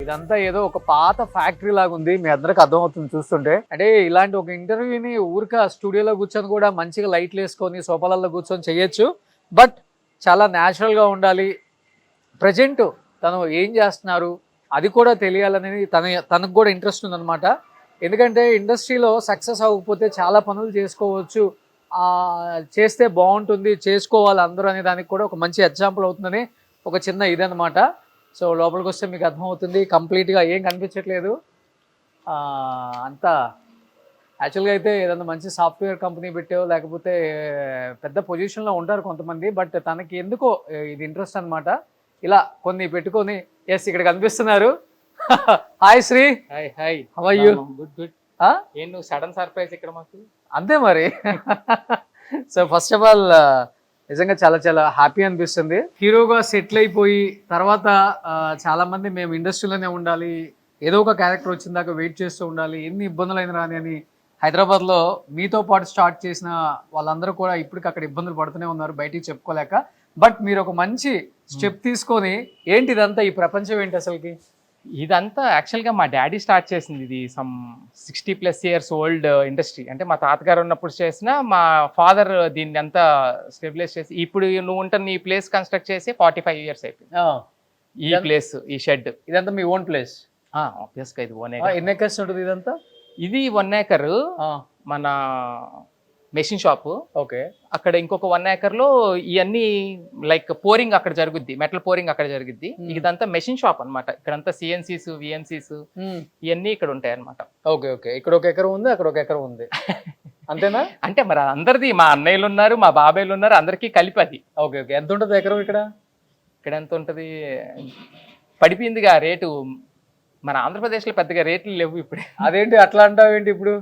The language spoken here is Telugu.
ఇదంతా ఏదో ఒక పాత ఫ్యాక్టరీ లాగా ఉంది, మీ అందరికి అర్థమవుతుంది చూస్తుంటే. అంటే ఇలాంటి ఒక ఇంటర్వ్యూని ఊరిక స్టూడియోలో కూర్చొని కూడా మంచిగా లైట్లు వేసుకొని సోఫాలలో కూర్చొని చేయొచ్చు, బట్ చాలా న్యాచురల్గా ఉండాలి. ప్రజెంట్ తను ఏం చేస్తున్నారు అది కూడా తెలియాలనేది తనకు కూడా ఇంట్రెస్ట్ ఉందన్నమాట. ఎందుకంటే ఇండస్ట్రీలో సక్సెస్ అవ్వకపోతే చాలా పనులు చేసుకోవచ్చు, చేస్తే బాగుంటుంది, చేసుకోవాలి అందరూ అనే దానికి కూడా ఒక మంచి ఎగ్జాంపుల్ అవుతుందని ఒక చిన్న ఇదనమాట. సో లోపలికి వస్తే మీకు అర్థమవుతుంది. కంప్లీట్గా ఏం కనిపించట్లేదు, అంతా యాక్చువల్గా అయితే ఏదన్నా మంచి సాఫ్ట్వేర్ కంపెనీ పెట్టావు లేకపోతే పెద్ద పొజిషన్లో ఉంటారు కొంతమంది, బట్ తనకి ఎందుకో ఇది ఇంట్రెస్ట్ అనమాట. ఇలా కొన్ని పెట్టుకొని ఇక్కడ కనిపిస్తున్నారు. Hi Sri. Hi hi, how are you? Good good. ఏం నువ్వు సడన్ సర్ప్రైజ్ ఇక్కడ మాకు? అంతే మరి. సో ఫస్ట్ ఆఫ్ ఆల్ నిజంగా చాలా చాలా హ్యాపీ అనిపిస్తుంది. హీరోగా సెటిల్ అయిపోయి తర్వాత చాలా మంది మేము ఇండస్ట్రీలోనే ఉండాలి, ఏదో ఒక క్యారెక్టర్ వచ్చిన దాకా వెయిట్ చేస్తూ ఉండాలి, ఎన్ని ఇబ్బందులు అయినా రాని అని హైదరాబాద్లో మీతో పాటు స్టార్ట్ చేసిన వాళ్ళందరూ కూడా ఇప్పటికి అక్కడ ఇబ్బందులు పడుతూనే ఉన్నారు బయటికి చెప్పుకోలేక. బట్ మీరు ఒక మంచి స్టెప్ తీసుకొని ఏంటి ఇదంతా, ఈ ప్రపంచం ఏంటి అసలుకి? ఇదంతా యాక్చువల్గా మా డాడీ స్టార్ట్ చేసింది. ఇది సమ్ 60+ ఇయర్స్ ఓల్డ్ ఇండస్ట్రీ. అంటే మా తాతగారు ఉన్నప్పుడు చేసిన, మా ఫాదర్ దీన్ని అంతా స్టెబిలైజ్ చేసి ఇప్పుడు నువ్వు ఉంటున్న ఈ ప్లేస్ కన్స్ట్రక్ట్ చేసి 45 ఇయర్స్ అయిపోయింది. ఈ ప్లేస్, ఈ షెడ్ ఇదంతా మీ ఓన్ ప్లేస్? ఆబ్వియస్గా ఇది 1 acre. ఎన్ని ఎకర్స్ ఉంటుంది ఇదంతా? ఇది 1 acre మన మెషిన్ షాప్. ఓకే. అక్కడ ఇంకొక 1 acre లో ఇవన్నీ లైక్ పోరింగ్ అక్కడ జరుగుద్ది, మెటల్ పోరింగ్ అక్కడ జరుగుద్ది. ఇదంతా మెషిన్ షాప్ అనమాట. ఇక్కడంతా CNCs, VNCs ఇవన్నీ ఇక్కడ ఉంటాయి అనమాట. Okay okay. ఇక్కడ 1 acre ఉంది, అక్కడ 1 acre ఉంది, అంతేనా? అంటే మరి అందరిది, మా అన్నయ్యలు ఉన్నారు, మా బాబాయ్లు ఉన్నారు, అందరికీ కలిపి అది. Okay okay. ఎంత ఉంటుంది ఎకరం ఇక్కడ? ఇక్కడ ఎంత ఉంటుంది, పడిపోయిందిగా రేటు. మన ఆంధ్రప్రదేశ్లో పెద్దగా రేట్లు లేవు ఇప్పుడు. అదేంటి అట్లా అంటావు ఏంటి ఇప్పుడు?